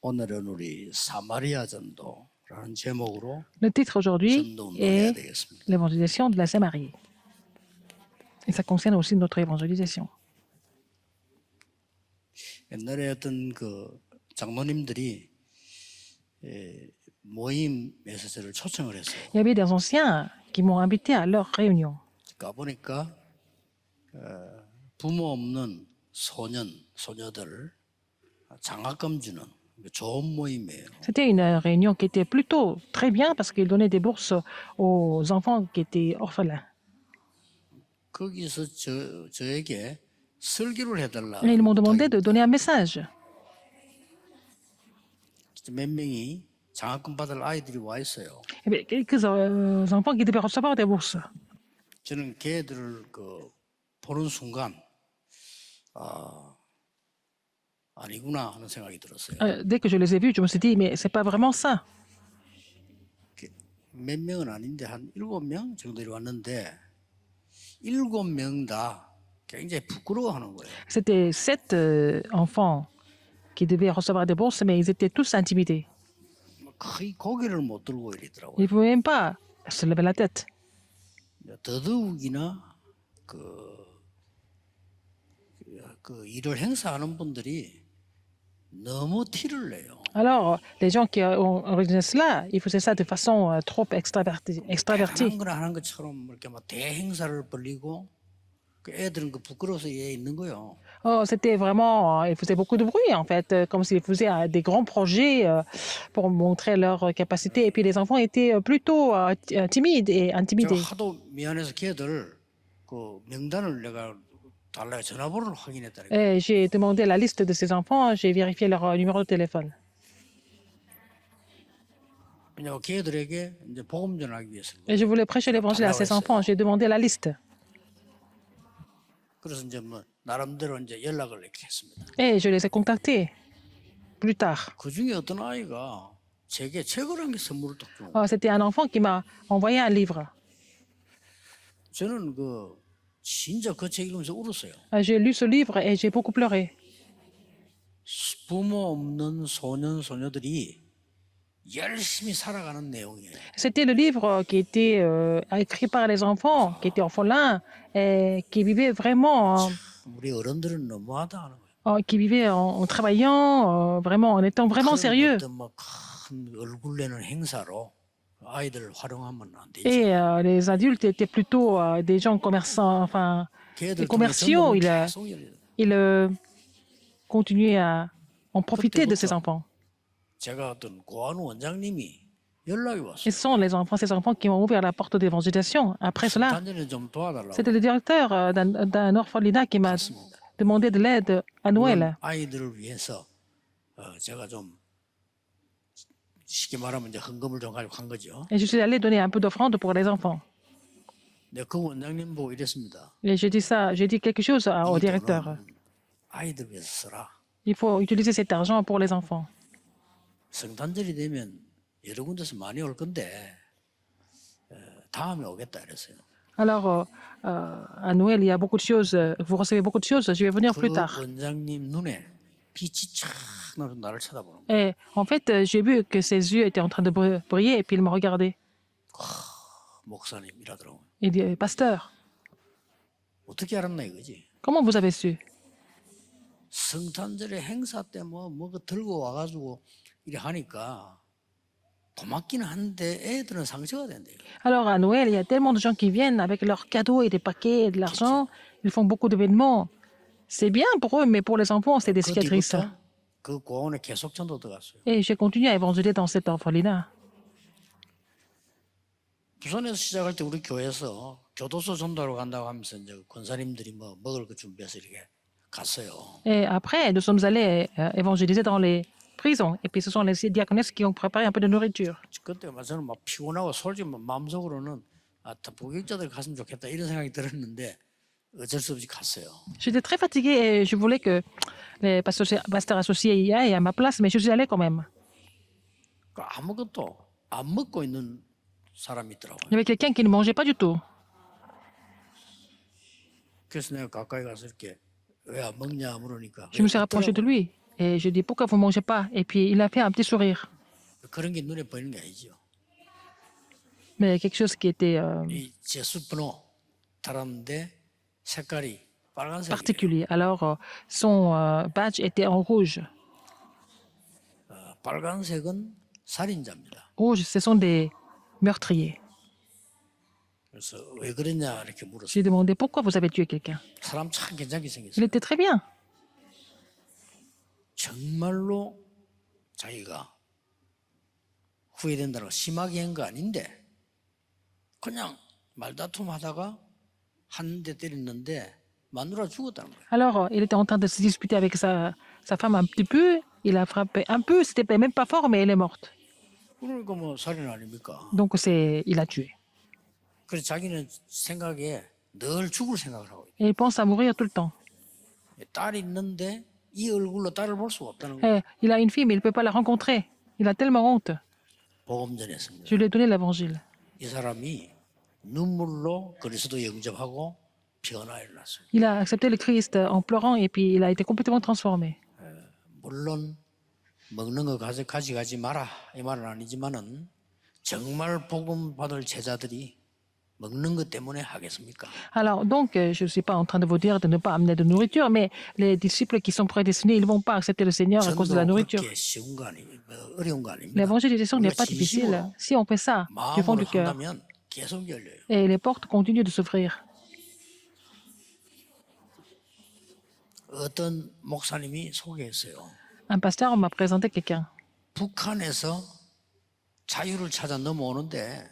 오늘은 우리 사마리아 전도라는 제목으로 Le titre aujourd'hui 전도 운동해야 est 되겠습니다. l'évangélisation de la Samarie. Et ça concerne aussi notre évangélisation. 옛날에 어떤 그 장로님들이 모임에서 저를 초청을 했어요. Il y avait des anciens qui m'ont invité à leur réunion. 가보니까 부모 없는 소년, 소녀들 장학금 주는 좋은 모임이에요. C'était une réunion qui était plutôt très bien parce qu'ils donnaient des bourses aux enfants qui étaient orphelins. 거기서 저에게 설교를 해달라. Et ils m'ont demandé de donner un message. 몇 명이 장학금 받을 아이들이 와 있어요. Eh bien, quelques enfants qui devaient recevoir des bourses. 저는 걔들을 보는 순간 아니구나 하는 생각이 들었어요. Dès que je les ai vus, je me suis dit, mais c'est pas vraiment ça. 몇 명은 아닌데 한 7명 정도 왔는데 7명 다 굉장히 부끄러워하는 거예요. C'était 7 enfants qui devaient recevoir des bourses, mais ils étaient tous intimidés. 거의 고개를 못 들고 이러더라고요. Ils ne pouvaient même pas se lever la tête. 더더욱이나 그 일을 행사하는 분들이 너무 티를 내요. Alors, les gens qui ont organisé cela, ils faisaient ça de façon trop extravertie. 대단한 걸 하는 것처럼 이렇게 막 대행사를 벌리고 그 애들은 그 부끄러워서 얘 있는 거예요. Oh, c'était vraiment, ils faisaient beaucoup de bruit en fait, comme s'ils faisaient des grands projets pour montrer leur capacité. Et puis les enfants étaient plutôt timides et 제가 intimidés. 하도 미안해서 걔들 그 명단을 내가 달라고 전화번호를 확인했다니까. Et j'ai demandé la liste de ces enfants, j'ai vérifié leur numéro de téléphone. 왜냐면 걔들에게 이제 복음 전하기 위해서. Et je voulais prêcher l'évangile à ces enfants, j'ai demandé la liste. 그래서 이제 뭐 나름대로 이제 연락을 이렇게 했습니다. Et je les ai contactés plus tard. 그 중에 어떤 아이가 제게 책을 한 개 선물을 딱 준 거예요. Oh, c'était un enfant qui m'a envoyé un livre. 저는 진짜 그 책 읽으면서 울었어요. J'ai lu ce livre et j'ai beaucoup pleuré. 부모 없는 소년 소녀들이 열심히 살아가는 내용이에요. C'était le livre qui était écrit par les enfants qui étaient orphelins et qui vivaient vraiment, 우리 어른들은 너무하다 하는 거예요. qui vivaient en travaillant, vraiment, en étant vraiment sérieux. 어떤 큰 얼굴 내는 행사로 아이들을 활용하면 안 되지. Et les adultes étaient plutôt des gens commerçants, enfin, des commerciaux. Ils continuaient à en profiter de ces enfants. 제가 어떤 고아원 원장님이 연락이 왔어요. Ce sont ces enfants qui ont ouvert la porte d'évangélisation. Après cela, 단전에 좀 도와달라고. c'était le directeur d'un orphelinat qui m'a demandé de l'aide à Noël. 아이들을 위해서 제가 좀 쉽게 말하면 이제 헌금을 좀 가지고 간 거죠. Et je suis allé donner un peu d'offrande pour les enfants. 근데 그 원장님 보고 이랬습니다. Et j'ai dit quelque chose au directeur. 아이들 위해서 써라. Il faut utiliser cet argent pour les enfants. 성탄절이 되면 여러 군데서 많이 올 건데 다음에 오겠다 이랬어요. Alors, à Noël, il y a beaucoup de choses. Vous recevez beaucoup de choses. Je vais venir plus tard. 원장님 눈에 빛이 촥 나서 나를 쳐다보는 거예요. Et en fait, j'ai vu que ses yeux étaient en train de briller et puis il me regardait. 목사님 이라더라고요. Il dit, pasteur, 어떻게 알았나 이거지. comment vous avez su? 성탄절에 행사 때 뭐가 들고 와가지고 이래 하니까 고맙긴 한데 애들은 상처가 된대요. Alors, à Noël, il y a tellement de gens qui viennent avec leurs cadeaux et des paquets et de l'argent. Ils font beaucoup d'événements. C'est bien pour eux, mais pour les enfants, c'est des cicatrices. 그 고아원에 계속 전도 들어갔어요. Et j'ai continué à évangéliser dans cet orphelinat. 부산에서 시작할 때 우리 교회에서 교도소 전도하러 간다고 하면서 이제 권사님들이 먹을 거 준비해서 이렇게 갔어요. Et après, nous sommes allés évangéliser dans les prisons. Et puis, ce sont les diaconesses qui ont préparé un peu de nourriture. 그때 저는 막 피곤하고 솔직히 마음속으로는 다 부격자들 갔으면 좋겠다 이런 생각이 들었는데 어쩔 수 없이 갔어요. J'étais très fatiguée et je voulais que les pasteurs associés y aillent à ma place, mais je suis allée quand même. 아무것도 안 먹고 있는 사람이 있더라고요. Il y avait quelqu'un qui ne mangeait pas du tout. 그래서 내가 가까이 가서 이렇게 왜 안 먹냐 물으니까 Je me suis rapproché de lui Et je dis, pourquoi vous ne mangez pas? Et puis il a fait un petit sourire. 그런 게 눈에 보이는 게 아니죠. Mais quelque chose qui était 이 제수번호 달았는데 색깔이 빨간색이에요. particulier. Alors, son badge était en rouge. 빨간색은 살인자입니다. Rouge, ce sont des meurtriers. 그래서 왜 그랬냐 이렇게 J'ai 물었어요. demandé, pourquoi vous avez tué quelqu'un? 사람 참 괜찮게 Il 생겼어요. était très bien. 정말로 자기가 후회된다고 심하게 한 거 아닌데 그냥 말다툼 하다가 한 대 때렸는데 마누라 죽었다는 거예요. Alors, il était en train de se disputer avec sa femme un petit peu. Il a frappé un peu, c'était même pas fort, mais elle est morte. 그러니까 뭐 살인 아닙니까? Donc, il a tué. 그래서 자기는 생각에 늘 죽을 생각을 하고 Et il pense à mourir tout le temps. 있어요. 딸이 있는데 이 얼굴로 딸을 볼 수가 없다는 거예요. Il a une fille, mais il ne peut pas la rencontrer. Il a tellement honte. 복음 전했습니다. Je lui ai donné l'évangile. 이 사람이 눈물로 그리스도 영접하고 변화 일어났어요. Il a accepté le Christ en pleurant et puis il a été complètement transformé. 물론 먹는 거 가져가지 마라 이 말은 아니지만은 정말 복음 받을 제자들이 먹는 것 때문에 하겠습니까? Alors, donc, je ne suis pas en train de vous dire de ne pas amener de nourriture, mais les disciples qui sont prédestinés, ils ne vont pas accepter le Seigneur à cause de la 전도 nourriture. 그렇게 쉬운 거 아니, 어려운 거 아닙니다. L'évangélisation n'est 우리가 pas difficile. 진심으로 Si on fait ça du fond 마음으로 du cœur, 한다면 계속 열려요. et les portes continuent de s'ouvrir. 어떤 목사님이 소개했어요. Un pasteur m'a présenté quelqu'un. 북한에서 자유를 찾아 넘어오는데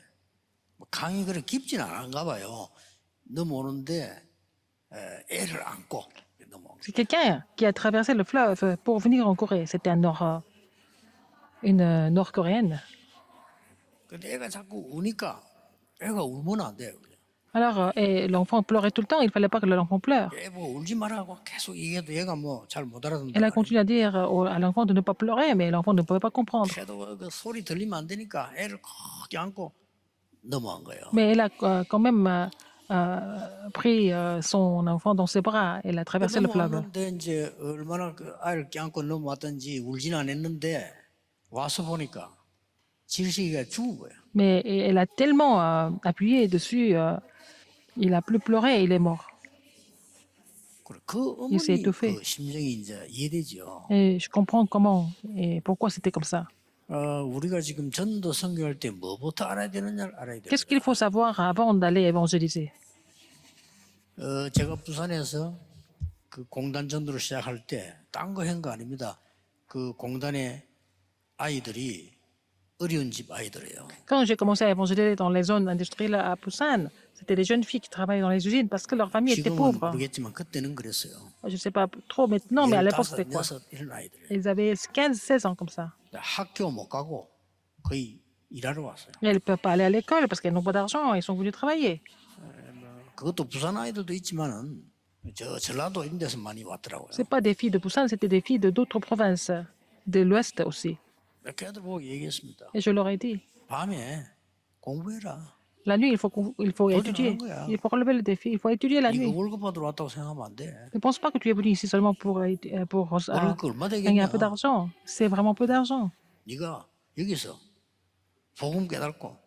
뭐 강이 그렇게 깊지는 않은가 봐요. 넘어오는데 애를 안고 넘어온 거예요. C'est quelqu'un qui a traversé le fleuve pour venir en Corée. C'était une nord-coréenne. 근데 애가 자꾸 우니까 애가 울면 안 돼요. Alors, et l'enfant pleurait tout le temps. Il ne fallait pas que l'enfant pleure. 애 보고 울지 말라고 계속 얘기해도 얘가 뭐 잘 못 알아듣는다. Elle a continué à dire à l'enfant de ne pas pleurer, mais l'enfant ne pouvait pas comprendre. 그래도 그 소리 들리면 안 되니까 애를 크게 안고 넘어간 거예요. Mais elle a quand même pris son enfant dans ses bras. Elle a traversé le fleuve. 넘어왔는데 이제 얼마나 그 아이를 껴안고 넘어왔던지 울진 않았는데 와서 보니까 질식이가 죽은 거예요. Mais elle a tellement appuyé dessus, il a plus pleuré, il est mort. 그래, 그 Il s'est 어머니 étouffé. 그 심정이 이제 이해되죠. Et je comprends comment et pourquoi c'était comme ça. 우리가 지금 전도 선교할 때 뭐부터 알아야 되느냐를 알아야 돼요. Qu'est-ce qu'il faut savoir avant d'aller évangéliser? 제가 부산에서 그 공단 전도를 시작할 때 딴 거 한 거 아닙니다. 그 공단의 아이들이 어려운 집 아이들이에요. Quand j'ai commencé à évangéliser dans les zones industrielles à Busan, c'était des jeunes filles qui travaillaient dans les usines parce que leur famille était 지금은 pauvre. 모르겠지만 그때는 그랬어요. Je ne sais pas trop maintenant, mais à l'époque, c'était 15, quoi? 6 이런 아이들이에요. Ils avaient 15, 16 ans comme ça. 학교 못 가고 거의 일하러 왔어요. Et elles ne peuvent pas aller à l'école parce qu'elles n'ont pas d'argent. Ils sont venus travailler. 그것도 부산 아이들도 있지만은 저 전라도 이런 데서 많이 왔더라고요. Ce pas des filles de Busan, c'était des filles de d'autres provinces, de l'Ouest aussi. 걔들 보고 얘기했습니다. Et je leur ai dit, 밤에 공부해라. la nuit, il faut Toi, étudier. tu vas en Il faut relever le défi. Il faut étudier la 이거 nuit. 월급 받으러 왔다고 생각하면 안 돼. Ne pense pas que tu es venu ici seulement pour 월급 얼마 gagner un 되겠냐. peu d'argent. C'est vraiment peu d'argent. 네가 여기서 복음 깨닫고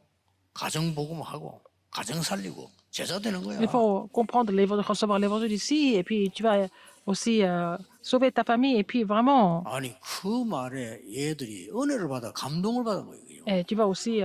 가정 복음하고 가정 살리고 제자 되는 거야. Il faut comprendre, recevoir l'évangile ici, et puis tu vas aussi sauver ta famille, et puis vraiment, 아니 그 말에 얘들이 은혜를 받아 감동을 받은 거예요. tu vas aussi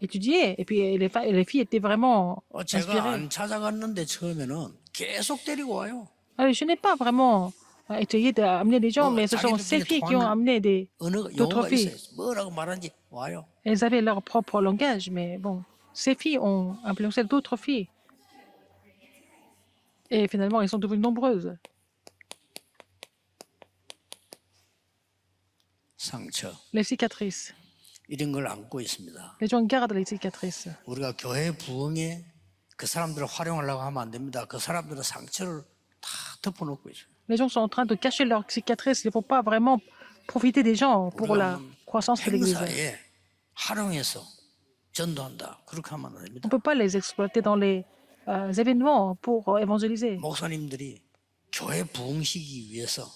étudier. Et puis les filles étaient vraiment 제가 inspirées. 안 찾아갔는데 처음에는 계속 데리고 와요. Alors, je n'ai pas vraiment essayé d'amener des gens, mais ce sont ces filles qui ont amené d'autres 영어가 filles. 있어요. 뭐라고 말하는지 와요. Elles avaient leur propre langage, mais bon, ces filles ont influencé d'autres filles. Et finalement, elles sont devenues nombreuses. 상처 Les cicatrices. 이런 걸 안고 있습니다. Les gens gardent les cicatrices. 우리가 교회 부흥에 그 사람들을 활용하려고 하면 안 됩니다. 그 사람들은 상처를 다 덮어놓고 있어요. Les gens sont en train de cacher leurs cicatrices. Il ne faut pas vraiment profiter des gens pour la croissance de l'Église. 행사에 활용해서 전도한다. 그렇게 하면 안 On 됩니다. ne peut pas les exploiter dans les événements pour évangéliser. 목사님들이 교회 부흥시키기 위해서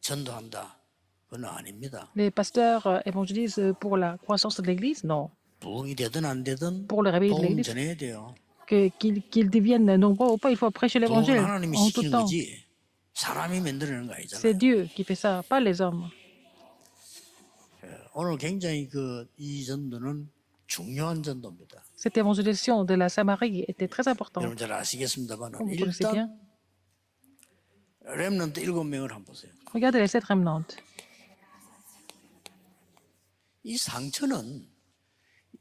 전도한다. 그건 아닙니다. Les pasteurs évangélisent pour la croissance de l'Église? Non. 부흥이 되든 안 되든 Pour le réveil de 복음 l'Église. 전해야 돼요. Qu'ils deviennent nombreux ou pas, il faut prêcher 부흥은 l'Évangile 하나님이 en tout 시키는 temps. 거지 사람이 만들어내는 거 C'est 아니잖아요. Dieu qui fait ça, pas les hommes. 오늘 굉장히 이 전도는 중요한 전도입니다. Cette évangélisation de la Samarie était très importante. 여러분 잘 아시겠습니다만 Vous connaissez bien. 일단 렘넌트 7명을 한번 보세요. Regardez les 7 remnantes. 이 상처는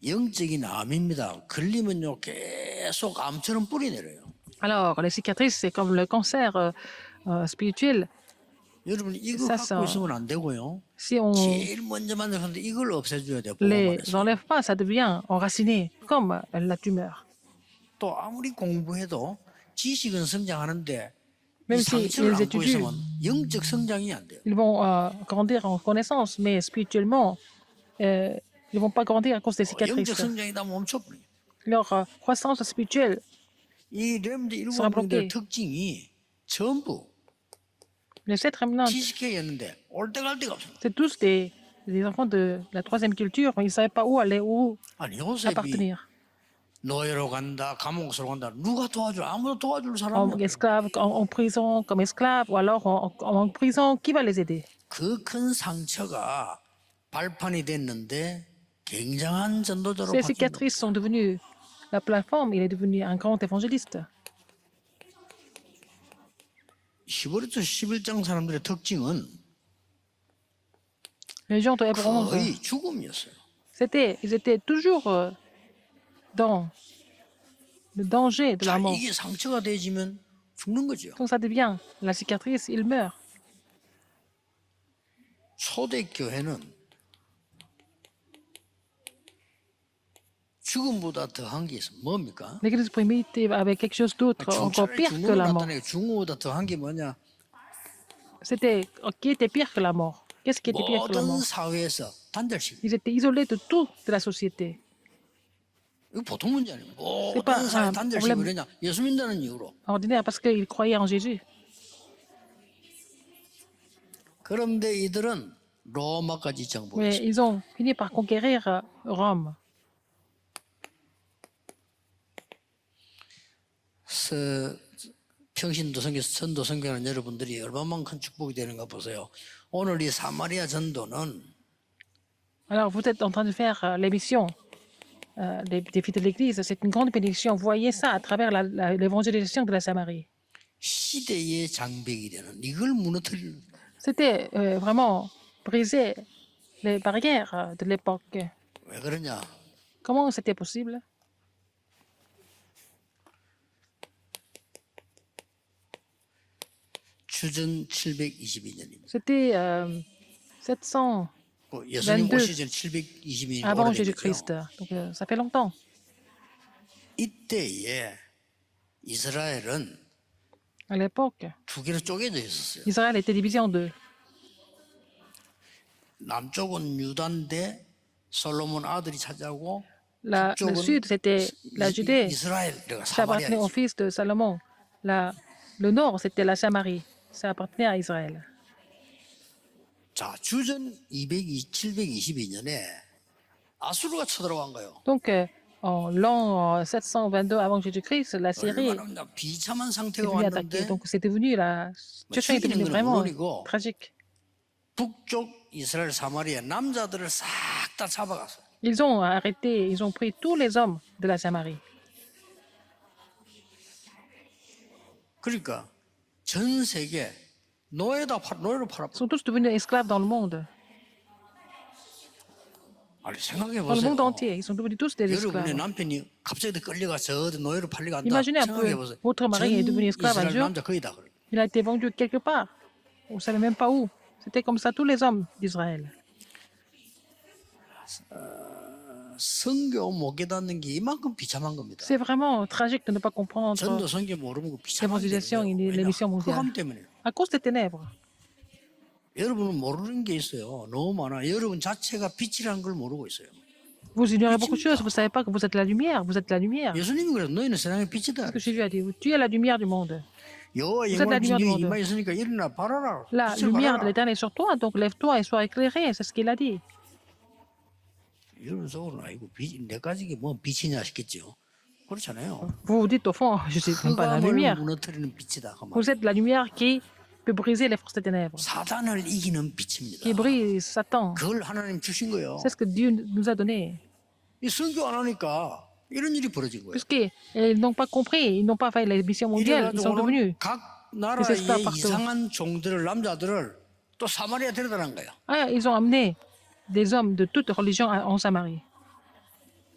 영적인 암입니다. 걸리면요 계속 암처럼 뿌리 내려요. Alors, les cicatrices, c'est comme le cancer spirituel. 여러분 이거 Ça, 갖고 ça- 있으면 안 되고요. Si on 제일 먼저 만들었는데 이걸 없애줘야 돼요. les 복음 안에서. enlève pas, ça devient enraciné, comme la tumeur. 또 아무리 공부해도 지식은 성장하는데 이 Même si 상처를 ils 안고 étudient, 있으면 영적 성장이 안 돼요. ils vont grandir en connaissance, mais spirituellement, ils ne vont pas grandir à cause des 영적 cicatrices. 성장이다 멈춰버려요. Leur croissance spirituelle 이 렘드 sera bloquée. 일곱명의 특징이 전부 Les 7 remnantes, 지식회였는데 올 데갈 데가 없어요. c'est tous des enfants de la troisième culture, mais ils ne savaient pas où aller, où 아니 요셉이 appartenir. 노예로 간다, 감옥으로 간다. 누가 도와줘? 아무도 도와줄 En 사람이 없어요. esclave, en prison, comme esclave, ou alors en prison, qui va les aider? 그 큰 상처가 발판이 됐는데 굉장한 전도자로 Ces 바뀐 거예요. cicatrices sont devenues la plateforme, il est devenu un grand évangéliste. 11절 11장 사람들의 특징은 Les gens de Hébron, 거의 죽음이었어요. ils étaient toujours dans le danger de 자, la mort. 이게 상처가 되지면 죽는 거죠. Donc ça devient la cicatrice, il meurt. 초대교회는 죽음보다 더한 게 있어. 뭡니까? L'église primitive avait quelque chose d'autre, encore 차라리 pire que 죽음을 la mort. 나타내고 죽음보다 더한 게 뭐냐? C'était qui était pire que la mort? Qu'est-ce qui était pire que la 모든 mort? 사회에서 단절식. Ils étaient isolés de tout de la société. 이거 보통 문제 아니에요. C'est pas 모든 사회 un 단절식 problème 왜냐? 예수 믿는다는 이유로. ordinaire parce qu'ils croyaient en Jésus. 그런데 이들은 로마까지 Mais 정복했어요. ils ont fini par conquérir Rome. 평신도 전도 선교하는 여러분들이 얼마만큼 축복이 되는가 보세요. 오늘 이 사마리아 전도는 Alors vous êtes en train de faire l'émission des filles de l'Église. C'est une grande bénédiction. Voyez ça à travers l'évangélisation de la Samarie. 시대의 장벽이 되는 이걸 무너뜨리는 C'était vraiment briser les barrières de l'époque. 왜 그러냐? Comment c'était possible? 주전 722년입니다. C'était 700 예수님 22 오시기 전 722년 avant 오래됐죠. Jésus-Christ. Donc ça fait longtemps. 이때에 이스라엘은 À l'époque, 두 개로 쪼개져 있었어요. Israël était divisé en deux. 남쪽은 유다인데 솔로몬 아들이 차지하고 Le 북쪽은 sud, c'était la Judée, 이스라엘, 그러니까 ça appartenait au 사마리아이죠. fils de Salomon. Le nord, c'était la Samarie, ça appartenait à Israël. 자, 주전 722년에 아수르가 쳐들어간 거예요. Donc, en l'an 722 avant Jésus-Christ, la Syrie 얼마나 비참한 est 상태가 venue attaquer. 왔는데 Donc, c'est devenu la situation est devenue vraiment tragique. 북쪽 이스라엘 사마리아 남자들을 싹 다 잡아갔어요. Ils ont arrêté, ils ont pris tous les hommes de la Samarie. 그러니까 전 세계 노예로 Ils 팔아. sont tous devenus esclaves dans le monde. 아니 생각해 Dans le 보세요. monde entier, ils sont devenus tous des 여러분의 esclaves. 남편이 갑자기 끌려가서 어디 노예로 팔리고 한다. Imaginez un 생각해 peu, 보세요. votre mari est devenu esclave un 이스라엘 jour. 남자 거의 다 그래요. Il a été vendu quelque part. On ne savait même pas où. C'était comme ça tous les hommes d'Israël. 성교 못 깨닫는 게 이만큼 비참한 겁니다. C'est vraiment tragique de ne pas comprendre 전도 성교 모르는 거 비참한 게 l'évangélisation et l'émission mondiale. 흑암 때문에. à cause des ténèbres. 여러분은 모르는 게 있어요. 너무 많아. 여러분 자체가 빛이라는 걸 모르고 있어요. Vous ignorez beaucoup de choses. Vous ne savez pas que vous êtes la lumière. Vous êtes la lumière. 예수님이 그래서 너희는 세상의 빛이다. Ce que Jésus a dit. Tu es la lumière du monde. 여호와 Vous êtes la 영광 lumière du 진영이 monde. 이마에 있으니까 일어나 발하라. La 빛을 lumière de 발하라. l'Éternel est sur toi, donc lève-toi et sois éclairé. C'est ce qu'il a dit. 이런 속으로는 아이고 내가 지게 뭐 빛이냐 싶겠죠. 그렇잖아요. Vous vous dites au fond, je ne suis même pas la 흑암을 lumière. 무너뜨리는 빛이다. 그 말. Vous êtes la lumière qui peut briser les forces des ténèbres, 사단을 이기는 빛입니다. qui brise Satan. 그걸 하나님 주신 거예요. C'est ce que Dieu nous a donné. 이 설교 안 하니까 이런 일이 벌어진 거예요. Puisqu'ils n'ont pas compris, ils n'ont pas fait les missions mondiales, ils sont 이래가지고 devenus. 오늘 각 C'est 나라의 ça, partout. 이상한 종들을 남자들을 또 사마리아 데려다는 거야. Ah, ils ont amené des hommes de toutes religions en Samarie.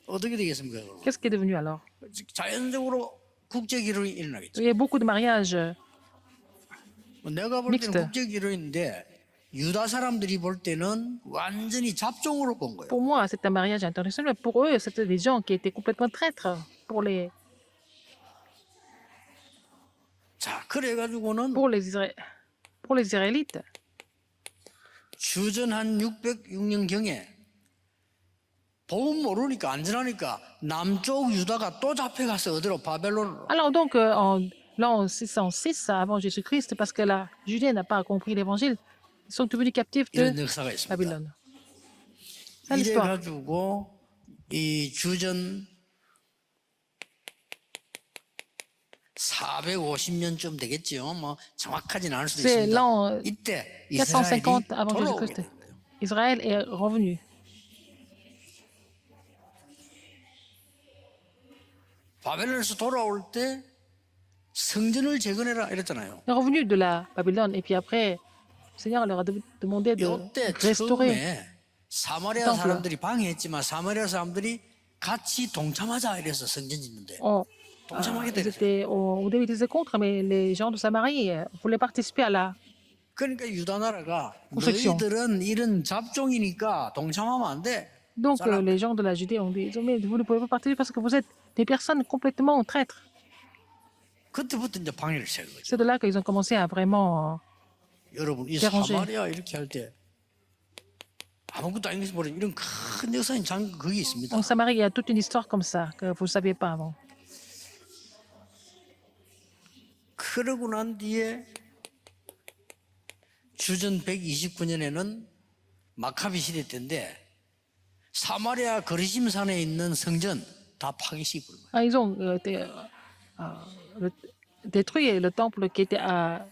어떻게 되겠습니까? 그럼? Qu'est-ce qui est devenu alors? 자연적으로 국제 기록이 일어나겠죠. Il y a beaucoup de mariages. 내가 볼 Mixte. 때는 국제 기록인데 유다 사람들이 볼 때는 완전히 잡종으로 본 거예요. Pour moi, c'est un mariage international, mais pour eux, c'était des gens qui étaient complètement traîtres 자, 그래가지고는 pour les Israélites. 주전 한 606년 경에 복음 모르니까 안전하니까 남쪽 유다가 또 잡혀가서 어디로 바벨론으로. Alors donc, en l'an 606 avant Jésus-Christ, parce que la Judée n'a pas compris l'évangile, ils sont devenus captifs 이런 de 역사가 있습니다. Babylone. C'est l'histoire. 이래가지고 이 주전 450년쯤 되겠죠. 뭐 정확하진 않을 수도 C'est 있습니다. l'an 이때 이스라엘이 450 avant 돌아오게 Jésus-Christ. 된 거예요. Israël est revenu. 바벨론에서 돌아올 때 성전을 재건해라 이랬잖아요. Ils sont revenus de la Babylone et puis après, le Seigneur leur a demandé de 이때 restaurer. 처음에 사마리아 temple. 사람들이 방해했지만 사마리아 사람들이 같이 동참하자 이래서 성전 짓는데 On- 동참하게 ils 됐어요. étaient, au début, ils étaient contre, mais les gens de Samarie voulaient participer à la. 그러니까 유다 나라가 construction. 너희들은 이런 잡종이니까 동참하면 안 돼. Donc, Ça, là. les gens de la Judée ont dit mais vous ne pouvez pas participer parce que vous êtes des personnes complètement traîtres. 그때부터 이제 방해를 시작한 거죠. C'est de là qu'ils ont commencé à vraiment. 여러분 이 déranger. 사마리아 이렇게 할 때 아무것도 아닌 것이 모르는 이런 큰 역사인 장 그게 있습니다. En Samarie, il y a toute une histoire comme ça que vous ne saviez pas avant. 그러고 난 뒤에 주전 129년에는 마카비 시대 때인데 사마리아 거리심산에 있는 성전 다 파괴시키고 그런 거예요. Ah, ils ont détruit le temple qui était à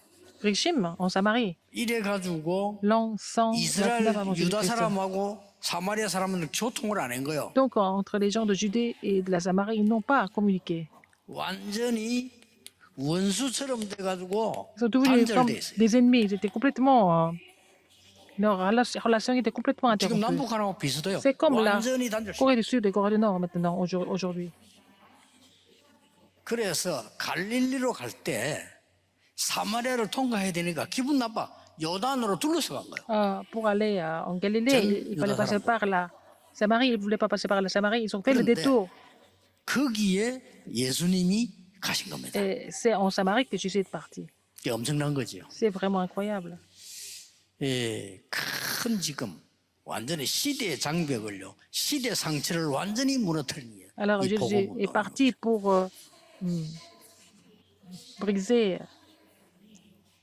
Richim, en Samarie, 이래 가지고 l'an 129 이스라엘 avant 유다 Jésus-Christ. 사람하고 사마리아 사람은 교통을 안 한 거예요. Donc, entre les gens de Judée et de la Samarie, ils n'ont pas communiqué. 완전히 원수처럼 돼 가지고 Ils sont devenus comme 단절돼 있어요. des ennemis. Ils étaient complètement. Leur relation était complètement 지금 interrompue. 남북한하고 비슷해요. C'est comme la 완전히 단절. Corée du Sud et Corée du Nord maintenant, aujourd'hui. 그래서 갈릴리로 갈 때 사마리아를 통과해야 되니까 기분 나빠. 요단으로 둘러서 간 거예요. Pour aller en Galilée, Jen il fallait Yuda passer Saram. par la Samarie. Ils ne voulaient pas passer par la Samarie. Ils ont fait le 그런데 détour. 거기에 예수님이 가신 겁니다. Et c'est en Samarie que Jésus est parti. 이게 엄청난 거죠. C'est vraiment incroyable. 예, 큰 지금 완전히 시대의 장벽을요, 시대 상처를 완전히 무너뜨리는 게 Alors 이 Jésus 복음 est parti pour briser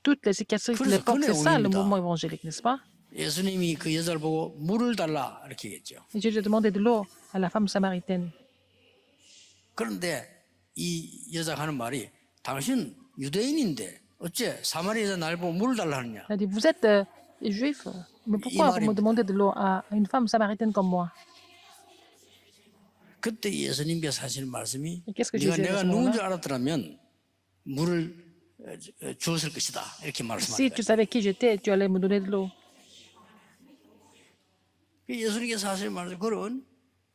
toutes les cicatrices de 그래서 l'époque. C'est ça le 그네 mouvement évangélique, n'est-ce pas? 예수님이 그 여자를 보고 물을 달라 이렇게 했죠. Et Jésus a demandé de l'eau à la femme samaritaine. 그런데 이 여자가 하는 말이 당신 유대인인데 어째 사마리아 여자 날 보고 물을 달라 하느냐. Elle a dit, vous êtes juif, mais pourquoi vous me demandez de l'eau à une femme samaritaine comme moi? 그때 예수님께서 하시는 말씀이 Qu'est-ce que 네가 Jésus a 내가 dit à ce 누군 줄 moment-là? 알았더라면 물을 주었을 것이다 이렇게 Si 말씀하셨어요. tu savais qui j'étais, tu allais me donner de l'eau. 예수님께서 하시는 말씀 그런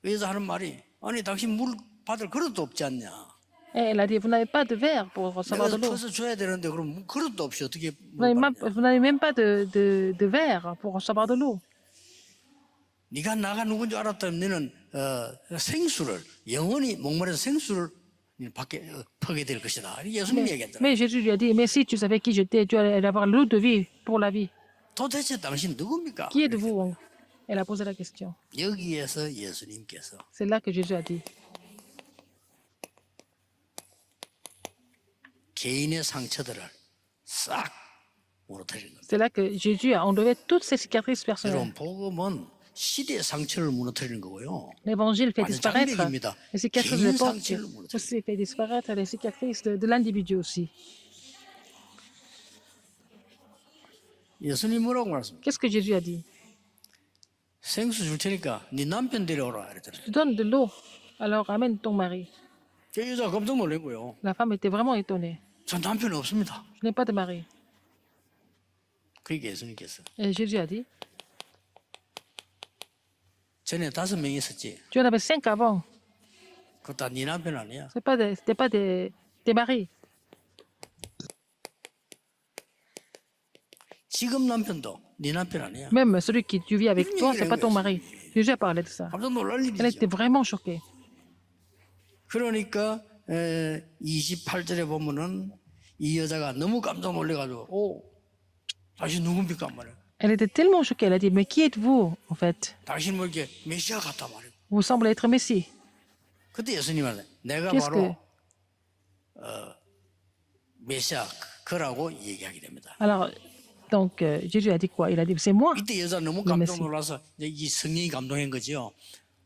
그 여자 하는 말이 아니 당신 물 받을 그릇도 없지 않냐. Et elle a dit, vous n'avez pas de verre pour recevoir de 내가 l'eau. 퍼서 줘야 되는데 그럼 그릇도 없이 어떻게 Vous 물 받냐. vous n'avez même pas de verre pour recevoir de l'eau. 네가 나가 누군 줄 알았다면 너는 생수를 영원히 목마른 생수를 밖에 퍼게 될 것이다. 예수님이 얘기했잖아요. Mais Jésus lui a dit, mais si tu savais qui j'étais, tu allais avoir l'eau de vie pour la vie. 도대체 당신 누굽니까? Qui êtes-vous? Elle a posé la question. 여기에서 예수님께서 C'est là que Jésus a dit, 개인의 상처들을 싹 무너뜨리는 겁니다. C'est là que Jésus a enlevé toutes ces cicatrices personnelles. 여러분 복음은 시대의 상처를 무너뜨리는 거고요. L'évangile fait 완전 disparaître 장벽입니다. les cicatrices de 개인 l'époque, 상처를 무너뜨리는 aussi fait disparaître les cicatrices de l'individu aussi. 예수님 뭐라고 말씀합니까? Qu'est-ce que Jésus a dit? 생수 줄 테니까 네 남편 데려오라 그랬잖아요. Tu donnes de l'eau, alors amène ton mari. 그 여자가 깜짝 놀라고요. La femme était vraiment étonnée. 전 남편이 없습니다. Je n'ai pas de mari. 그게 예수님께서 Et Jésus a dit, 전에 5명 있었지. tu en avais 5 avant. 그거 다 네 남편 아니야. C'était pas des maris. 지금 남편도 네 남편 아니야. Même celui qui tu vis avec toi, c'est pas ton mari. Jésus a parlé de ça. 깜짝 놀랄 Elle était 일이죠. vraiment choquée. 그러니까 28절에 보면은 이 여자가 너무 깜짝 놀래가지고 당신 누굽니까 말이야. Elle était tellement choquée. Elle a dit, mais qui êtes-vous, en fait? 당신 뭐 이렇게 메시아 같다 말이야. Vous semblez être Messie. 그때 예수님은 내가 Qu'est-ce 바로 메시아 그라고 얘기하게 됩니다. Alors, donc, Jésus a dit quoi? Il a dit, c'est moi. 이때 여자 너무 이 깜짝 메시. 놀라서 이제 이 성령이 감동한 거죠.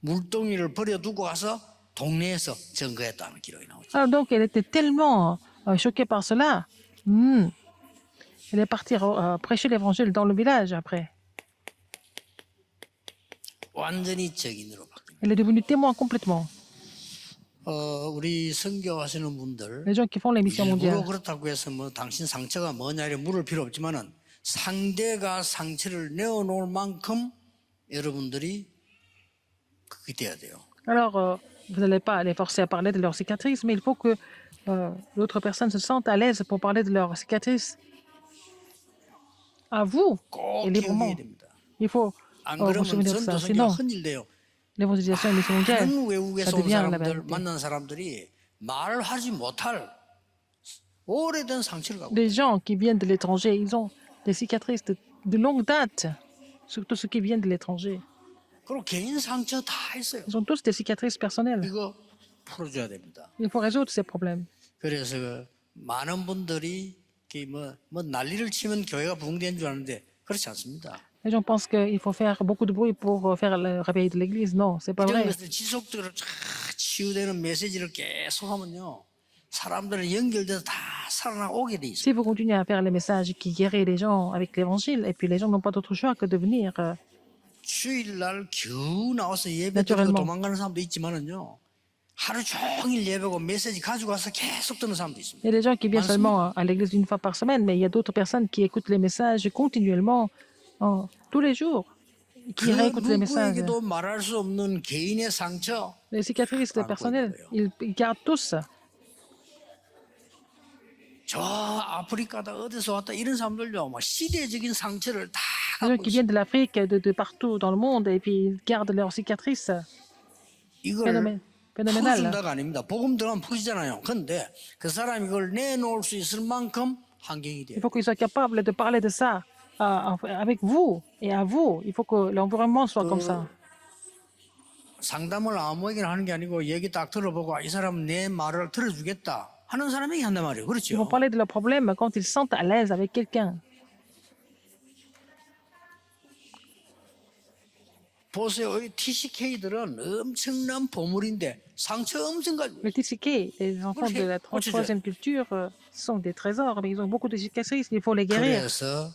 물동이를 버려두고 가서 동네에서 증거했다는 기록이 나오죠. Alors, donc, elle était tellement choquée par cela. Elle est partie prêcher l'évangile dans le village après. 완전히 적인으로 바뀌는. Elle est devenue témoin complètement. 우리 선교하시는 분들 Les gens qui font les missions 일부러 mondiales. 그렇다고 해서 뭐 당신 상처가 뭐냐 이래 물을 필요 없지만은 상대가 상처를 내어놓을 만큼 여러분들이 그게 돼야 돼요. Alors, vous n'allez pas les forcer à parler de leurs cicatrices, mais il faut que l'autre personne se sente à l'aise pour parler de leurs cicatrices. À vous, 꼭 et librement. 기억해야 됩니다. Il faut 안 vous 그러면 souvenir de ça. 전도 Sinon, 선교 큰일 돼요. l'évangélisation et les missions mondiales, 다른 ça 외국에서 온 devient la 사람들 vanité. 만난 사람들이 말하지 못할 오래된 상처를 갖고 Les gens qui viennent de l'étranger, ils ont des cicatrices de longue date, surtout ceux qui viennent de l'étranger. 그리고 개인 상처 다 있어요. Ils ont tous des cicatrices personnelles. 이거 풀어줘야 됩니다. Il faut résoudre ces problèmes. 그래서 많은 분들이 뭐 난리를 치면 교회가 부흥되는 줄 아는데 그렇지 않습니다. Les gens pensent qu'il faut faire beaucoup de bruit pour faire le réveil de l'église. Non, c'est pas 이런 vrai. 것을 지속적으로 쫙 치유되는 메시지를 계속하면요, 사람들은 연결돼서 다 살아나오게 돼 있어요. Si vous continuez à faire les messages qui guérissent les gens avec l'évangile, et puis les gens n'ont pas d'autre choix que de venir. 주일날 겨우 나와서 예배 드리고 Naturellement. 도망가는 사람도 있지만은요, 하루 종일 예배고 메시지 가지고 와서 계속 듣는 사람도 Il 있습니다. y a des gens qui viennent seulement à l'église une fois par semaine, mais il y a d'autres personnes qui écoutent les messages continuellement, tous les jours, qui 그 réécoutent les messages. 누구에게도 말할 수 없는 개인의 상처, Les cicatrices personnelles, ils gardent tous. 저 아프리카다 어디서 왔다 이런 사람들요, 막 시대적인 상처를 다 Les gens 갖고 qui 있어요. viennent de l'Afrique, de partout dans le monde, et puis ils gardent leurs cicatrices. 이걸 Phénoménal. 풀어준다가 아닙니다. 복음 들어가면 풀리잖아요. 근데 그 사람이 이걸 내놓을 수 있을 만큼 환경이 돼요. Il faut qu'ils soient capables de parler de ça avec vous et à vous. Il faut que l'environnement soit comme ça. 상담을 아무에게나 하는 게 아니고 얘기 딱 들어보고 이 사람은 내 말을 들어주겠다 하는 사람에게 한단 말이에요. Ils vont 그렇죠? parler de leurs problèmes quand ils se sentent à l'aise avec quelqu'un. 보세요. 이 TCK들은 엄청난 보물인데 상처 엄청 가지고 Le TCK, les enfants de la Moi, je- troisième culture, sont des trésors, mais ils ont beaucoup de cicatrices. Il faut les guérir. 그래서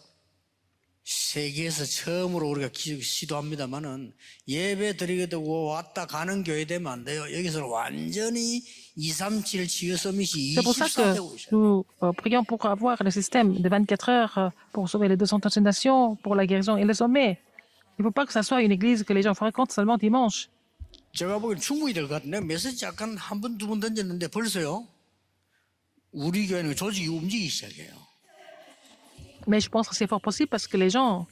세계에서 처음으로 우리가 시도합니다만은 예배 드리게 되고 왔다 가는 교회 되면 안 돼요. 여기서 완전히 237 치유 서밋이 C'est pour ça 24 que 되고 있어요. nous prions pour avoir le système de 24 heures pour sauver les 230 nations, pour la guérison et le sommet. Il ne faut pas que ça soit une église que les gens fréquentent seulement dimanche. 제가 보기엔 충분히 될 것 같은데 메시지 약간 한 번, 두 번 던졌는데 벌써요. 우리 교회는 조직이 움직이기 시작해요. Mais je pense que c'est fort possible parce que les gens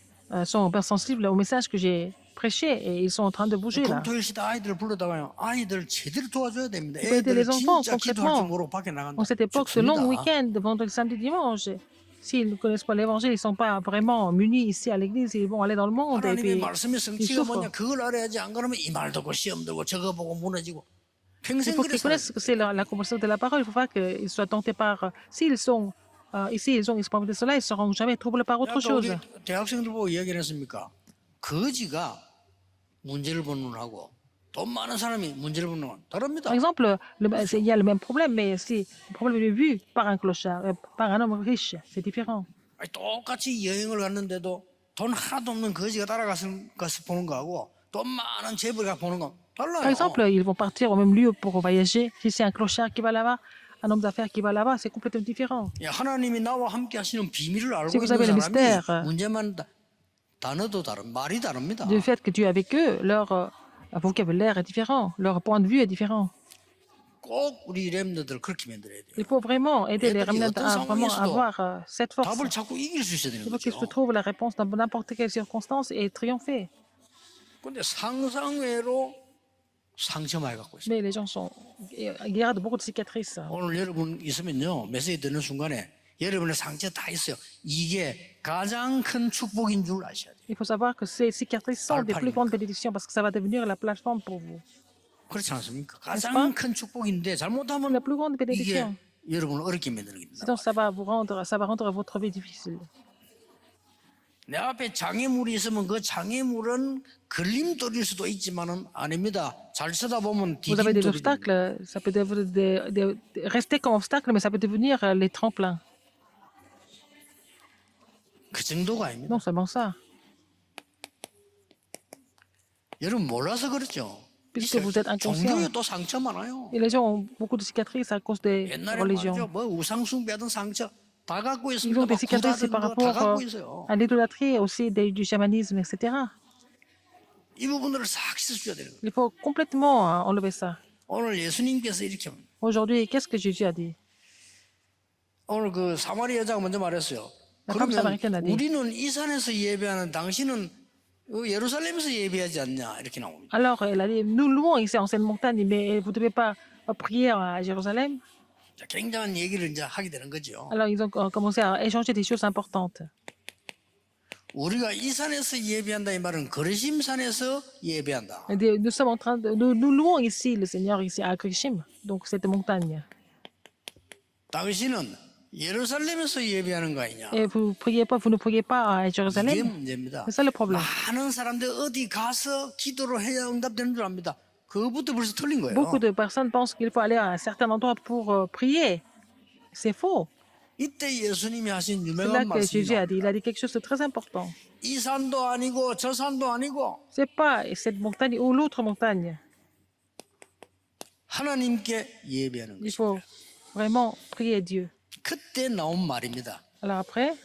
sont bien sensibles au message que j'ai prêché et ils sont en train de bouger là. 금토일 시대 아이들을 불러다가요. 아이들 제대로 도와줘야 됩니다. Il faut aider 애들 les enfants 진짜 기도할 줄 concrètement. 모르고 밖에 나간다. En cette époque, ce long 죽습니다. week-end, vendredi, samedi, dimanche, s'ils ne connaissent pas l'évangile, ils ne sont pas vraiment munis ici à l'église, ils vont aller dans le monde et 하나님의 puis 말씀의 ils 성취가 souffrent. 뭐냐 그걸 알아야지. 안 그러면 이 말 듣고 시험 들고 저거 보고 무너지고 Il 평생 faut 그래 qu'ils 살아야 connaissent 돼. ce que c'est la compréhension de la parole. Il ne faut pas qu'ils soient tentés par... S'ils sont ici, ils ont expérimenté cela, ils ne seront jamais troublés par autre 아까 chose. 우리 대학생들 보고 이야기를 했습니까? 거지가 문제를 본론하고 돈 많은 사람이 문제를 본론 Par 다릅니다. exemple, il y a le même problème, mais si le problème est vu par un clochard, par un homme riche, c'est différent. 아니, 똑같이 여행을 갔는데도 돈 하나도 없는 거지가 따라가서 보는 거하고 돈 많은 재벌가 보는 거 Par 달라요. exemple, ils vont partir au même lieu pour voyager. Si c'est un clochard qui va là-bas, un homme d'affaires qui va là-bas, c'est complètement différent. 예, 하나님이 나와 함께 하시는 비밀을 Si 알고 vous 있는 avez le 사람이 mystère 문제만 단어도 다른 말이 다릅니다. du fait que Dieu est avec eux, leur vocabulaire est différent, leur point de vue est différent. 꼭 우리 렘너들 그렇게 만들어야 돼요. Il faut vraiment aider les 얘들이 remnants 어떤 à vraiment 상황에서도 avoir cette force. 답을 찾고 이길 수 있어야 되는 Il faut qu'ils se 거죠. trouvent la réponse dans n'importe quelle circonstance et triompher. 근데 상상외로 상처 많이 갖고 있어요. Mais les gens gardent beaucoup de cicatrices. 오늘 여러분 있으면요, 메시지 듣는 순간에 여러분의 상처 다 있어요. 이게 가장 큰 축복인 줄 아셔야 돼요. Il faut savoir que ces cicatrices sont des plus grandes bénédictions parce que ça va devenir la plateforme pour vous. 그렇지 않습니까? 가장 큰 축복인데 잘못하면 La plus grande 이게 bénédiction. 여러분을 어렵게 만드는 겁니다. Sinon, ça va rendre votre vie difficile. 내 앞에 장애물이 있으면 그 장애물은 걸림돌일 수도 있지만은 아닙니다. 잘 쳐다보면 Vous avez des 디딤돌이 됩니다. obstacles, ça peut rester comme obstacle, mais ça peut devenir les tremplins. 그 정도가 아닙니다. Non seulement ça. 여러분 몰라서 그렇죠. Puisque vous êtes inconscient. 종교에 또 상처 많아요. Et les gens ont beaucoup de cicatrices à cause des 옛날에 religions. 말이죠. 뭐 우상숭배하던 상처 다 갖고 Ils 있습니다. ont des 막 cicatrices 구다든 par 거다 rapport 갖고 있어요. à l'idolâtrie, aussi du chamanisme, etc. 이 부분들을 싹 씻어줘야 되는 거예요. Il faut complètement enlever ça. 오늘 예수님께서 이렇게 합니다. Aujourd'hui, qu'est-ce que Jésus a dit? 오늘 그 사마리 여자가 먼저 말했어요. La femme 그러면 samaritaine a dit, 우리는 이 산에서 예배하는 당신은 예루살렘에서 예배하지 않냐 이렇게 나옵니다. alors elle a dit, nous louons ici en cette montagne, mais vous ne devez pas prier à Jérusalem. 자, 굉장한 얘기를 이제 하게 되는 거죠. Alors ils ont commencé à échanger des choses importantes. 우리가 이 산에서 예배한다 이 말은 거르심 산에서 예배한다. Nous sommes en train nous louons ici le Seigneur ici à Krishim, donc cette montagne. 당신은 예루살렘에서 예배하는 거 아니냐? Et vous ne priez pas à 이게 Jérusalem. 문제입니다. C'est ça le problème. 많은 사람들 어디 가서 기도를 해야 응답되는 줄 압니다. 그것부터 벌써 틀린 거예요. Beaucoup de personnes pensent qu'il faut aller à un certain endroit pour prier. C'est faux. 이때 예수님이 하신 C'est là 유명한 que 말씀이 Jésus a dit. Il 나옵니다. a dit quelque chose de très important. 이 산도 아니고 저 산도 아니고 C'est pas cette montagne ou l'autre montagne. 하나님께 예배하는 Il 것입니다. faut vraiment prier Dieu. 그때 나온 말입니다. Alors après,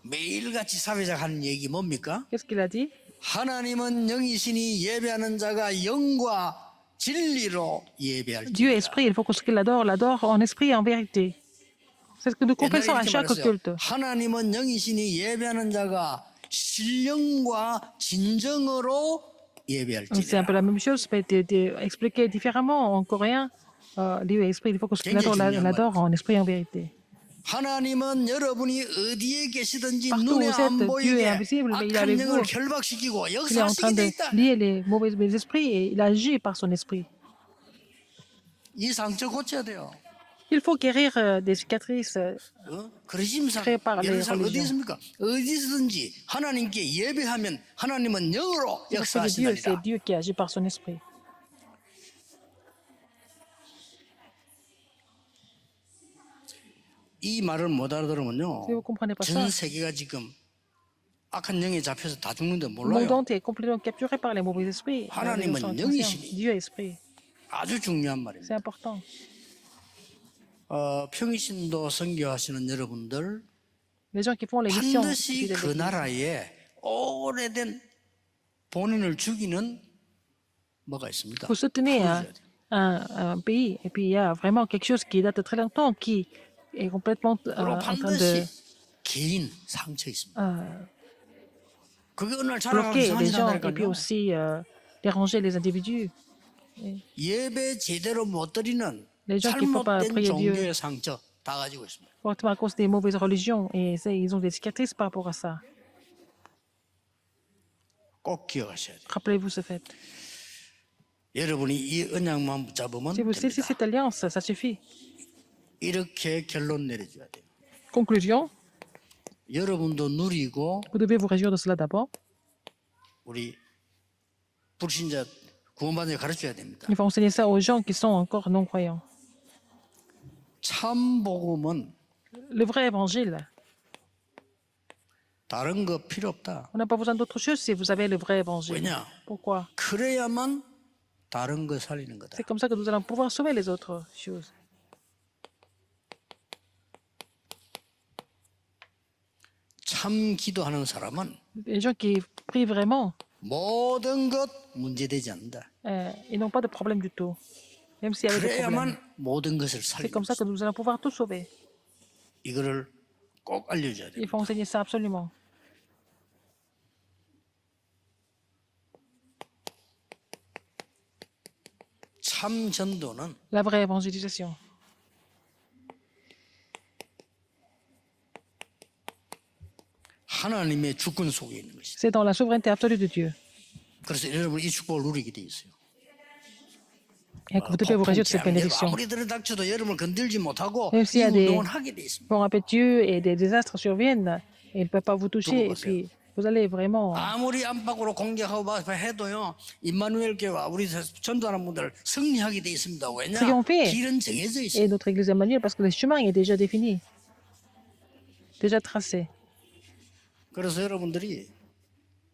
매일같이 사회자가 하는 얘기 뭡니까? qu'est-ce qu'il a dit? 하나님은 영이시니 예배하는 자가 영과 진리로 예배할지. Dieu est esprit, il faut que ce qu'il adore, l'adore en esprit et en vérité. C'est ce que nous confessons à chaque culte. 하나님은 영이시니 예배하는 자가 신령과 진정으로 C'est un 예배할지니라. peu la même chose, mais expliqué différemment en coréen. Dieu est esprit, il faut que ce qu'il adore, l'adore en esprit et en vérité. 하나님은 여러분이 어디에 계시든지 Partout 눈에 où vous 안 êtes, Dieu est 보이게 invisible, mais il est 악한 avec 영을 vous. 결박시키고 Il est en train 역사하시게 돼 de 있다. lier les mauvais esprits et il agit par son esprit. 이 상처 고쳐야 돼요. Il faut guérir des cicatrices. 그러심상 créé par les 예루살렘 어디 religions. 있습니까? 어디서든지 하나님께 예배하면 하나님은 영으로 Parce que Dieu, c'est 역사하신다니까. Dieu qui agit par son esprit. 이 말을 못 알아들으면요. Si vous ne comprenez pas ça, 전 세계가 지금 악한 영에 잡혀서 다 죽는데 le monde 몰라요. entier est complètement capturé par les mauvais esprits. 하나님은 Les gens sont 영이시니. inconscients. Dieu est esprit. 아주 중요한 C'est 말입니다. important. 평신도 선교하시는 여러분들 Les gens qui font les missions 반드시 de 그 l'Église, 나라에 오래된 본인을 죽이는 뭐가 있습니다. vous soutenez 풀어줘야 돼요. un pays et puis il y a vraiment quelque chose qui date de très longtemps qui est complètement 그리고 en train de 반드시 개인 상처 있습니다. 그게 어느 날 자라가면서 bloquer les gens et puis 상처한다니까요. aussi déranger les individus. 예배 제대로 못 드리는 Les gens qui ne font pas 잘못된 prier Dieu 종교의 상처 다 가지고 있습니다. fortement à cause des mauvaises religions et ils ont des cicatrices par rapport à ça. 꼭 기억하셔야 돼요. Rappelez-vous ce fait. 여러분이 이 언약만 붙잡으면 Si vous saisissez 됩니다. cette alliance, ça suffit. 이렇게 결론 내려줘야 돼요. Conclusion, 여러분도 누리고 vous devez vous réjouir de cela d'abord. 우리 불신자 구원받는 자 가르쳐야 됩니다. Il faut enseigner ça aux gens qui sont encore non-croyants. 참 복음은 Le vrai évangile, 다른 거 필요 없다. on n'a pas besoin d'autre chose si vous avez le vrai évangile. 왜냐? Pourquoi? 그래야만 다른 거 살리는 거다. C'est comme ça que nous allons pouvoir sauver les autres choses. 참 기도하는 사람은 Les gens qui prient vraiment, 모든 것 문제되지 않는다. ils n'ont pas de problème du tout. Même s'il y avait des problèmes. 그래야만 모든 것을 C'est 살리는 comme ça que nous allons pouvoir tout sauver. 이거를 꼭 알려줘야 Il 돼요. faut enseigner ça absolument. 참 전도는 La vraie évangélisation. 하나님의 주권 속에 있는 것이다. C'est dans la souveraineté absolue de Dieu. 그래서 여러분 이 축복을 누리게 돼 있어요. Et que vous devez vous réjouir de cette bénédiction. 아무리 들이닥쳐도 여러분을 건들지 못하고 Même 이 s'il y a des 운동을 하게 돼 있습니다. vents impétueux et des désastres surviennent, et il ne peut pas vous toucher, et puis vous allez vraiment... 아무리 안팎으로 공격하고 막 해도요 임마누엘 교회와 우리 전도하는 분들 승리하게 돼 있습니다. 왜냐? Triompher. 길은 정해져 있어요. Et notre église Emmanuel, parce que le chemin est déjà défini, déjà tracé. 그래서 여러분들이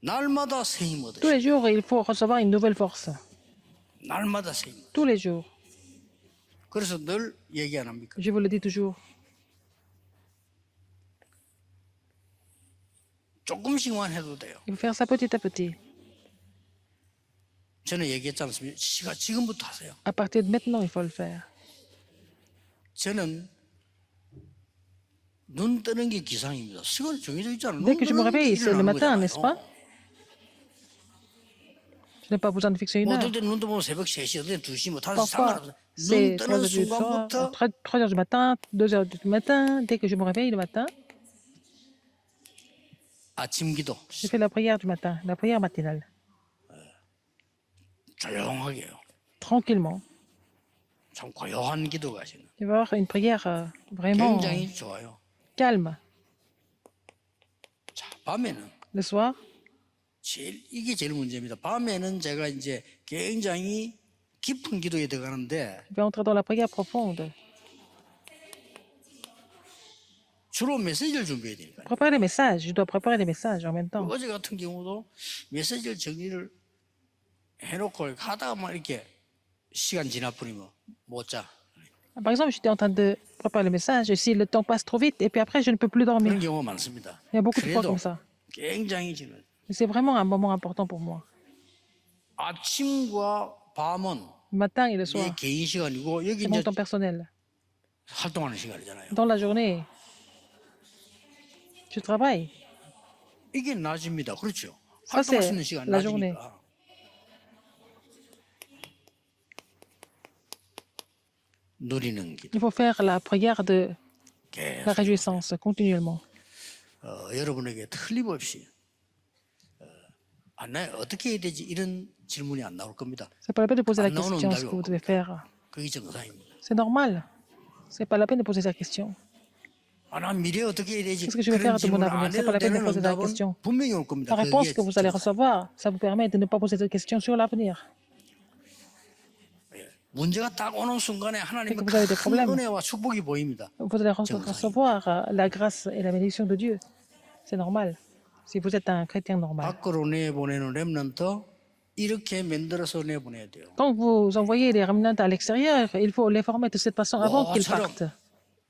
날마다 새 힘 Tous 얻으시고 les jours, il faut recevoir une nouvelle force. 날마다 새 힘. Tous les jours. 그래서 늘 얘기 안 합니까? Je vous le dis toujours. 조금씩만 해도 돼요. Il faut faire ça petit à petit. 저는 얘기했지 않습니까? 지금부터 하세요. À partir de maintenant, il faut le faire. 저는 눈 뜨는 게 기상입니다. 시간이 정해져 있잖아요. Dès que je me réveille, c'est le matin, 거잖아요. n'est-ce pas? Je n'ai pas besoin de fixer une 뭐 heure. 어떨 때 눈 뜨면 새벽 3시, 어떨 때 2시, 뭐 5시 Parfois, 상관없어요. c'est 눈 3 뜨는 heures du soir, 순간부터 3 heures du matin, 2 heures du matin. Dès que je me réveille le matin, 아침 기도 je fais la prière du matin, la prière matinale, 조용하게요. tranquillement. 참 고요한 기도가 하시는 Il va y avoir une prière vraiment 굉장히 좋아요. calme. 자, 밤에는 Le soir, 이게 제일 문제입니다. 밤에는 제가 이제 굉장히 깊은 기도에 들어가는데 je vais entrer dans la prière profonde. 주로 메시지를 준비해야 되니까. Préparer les messages, je dois préparer les messages en même temps. 어제 같은 경우도 메시지를 정리를 해놓고 이렇게 하다가 막 이렇게 시간 지나버리면 못 자. Par exemple, j'étais en train de préparer le message et si le temps passe trop vite et puis après je ne peux plus dormir. 그런 경우가 많습니다. Il y a beaucoup de fois 그래도 comme ça. 굉장히 중요해요. Et c'est vraiment un moment important pour moi. 아침과 밤은 Le matin et le 내 soir, 개인 시간이고 여기 c'est mon 이제 temps personnel. 활동하는 시간이잖아요. Dans la journée, je travaille. 이게 낮입니다. 그렇죠? Ça, 활동할 수 c'est 있는 시간 la journée. 낮이니까. 누리는 기도. Il faut faire la prière de la 계속 réjouissance continuellement. 여러분에게 틀림없이 나 어떻게 해야 되지 이런 질문이 안 나올 겁니다. C'est pas la peine de poser la Ah, non, non, question ce d'accord. que vous devez faire. 그게 정상입니다. C'est normal. C'est pas la peine de poser la question. 난 미래 어떻게 해야 되지? Qu'est-ce que je vais faire de mon avenir? C'est pas la peine de poser la 응답은 question. 분명히 올 겁니다. La réponse 그게 que vous allez 정상. recevoir, ça vous permet de ne pas poser de questions sur l'avenir. 문제가 딱 오는 순간에 하나님의 que vous avez des 큰 problèmes. 은혜와 축복이 보입니다. Vous allez recevoir la grâce et la bénédiction de Dieu. C'est normal. Si vous êtes un chrétien normal. 밖으로 내보내는 렘넌트 이렇게 만들어서 내보내야 돼요. Quand vous envoyez les remnants à l'extérieur, il faut les former de cette façon avant qu'ils 모처럼 partent.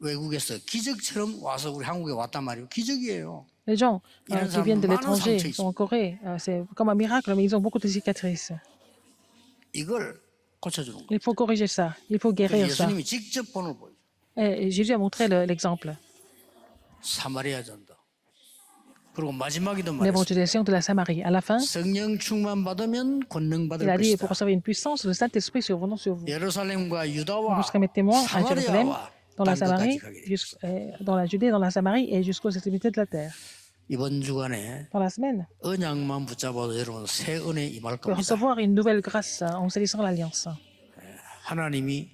외국에서 기적처럼 와서 우리 한국에 왔단 말이에요. 기적이에요. Les gens 이런 qui viennent de 사람은 많은 l'étranger 상처 sont en Corée. C'est comme un miracle, mais ils ont beaucoup de cicatrices. 이걸 고쳐주는 거예요. Il faut corriger ça. Il faut guérir ça. 예수님이 직접 본을 보여요. Et Jésus a montré l'exemple. 사마리아 전도. 그리고 마지막에도 말했어요. L'évangélisation de la Samarie. À la fin, 성령 충만 받으면 권능 il 받을 a dit, pour 것이다. recevoir une puissance, le Saint-Esprit survenant sur vous. 예루살렘과 유다와 Vous serez mes témoins à Jérusalem, 사마리아와 dans la Samarie, 땅끝까지 가게 돼 있어요. dans la Judée, dans la Samarie et jusqu'aux extrémités de la terre. 이번 주간에 dans la semaine, 언약만 붙잡아도 여러분 새 은혜 임할 peut 겁니다. recevoir une nouvelle grâce en saisissant l'alliance. 하나님이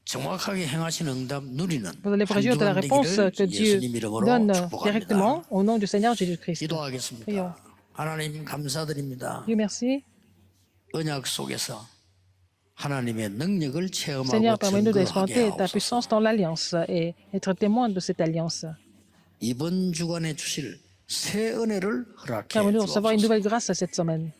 정확하게 행하신 응답 누리는 Vous allez 한 réjouir de la 주간 réponse 되기를 que Dieu 예수님 이름으로 donne 축복합니다. directement au nom du Seigneur Jésus-Christ. 기도하겠습니다. 하나님 감사드립니다. Dieu merci. 언약 속에서 하나님의 능력을 체험하고 Seigneur, permets-nous 증거하게 d'expérimenter ta 하옵소서. puissance dans l'alliance et être témoin de cette alliance. 이번 주간에 주실 새 은혜를 허락해 Permets-nous de recevoir une 주옵소서. nouvelle grâce cette semaine.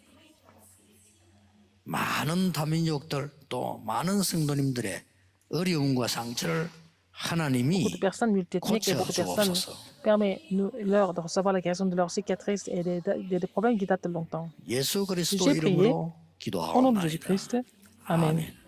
많은 다민족들 또 많은 성도님들의 어려움과 상처를 하나님이 Beaucoup de personnes multiethniques et beaucoup de personnes permettent-leur de recevoir la guérison de leurs cicatrices et des problèmes qui datent de longtemps. 예수 그리스도 J'ai prié 이름으로 au nom de 기도하옵나이다. Jésus-Christ. Amen. 아멘.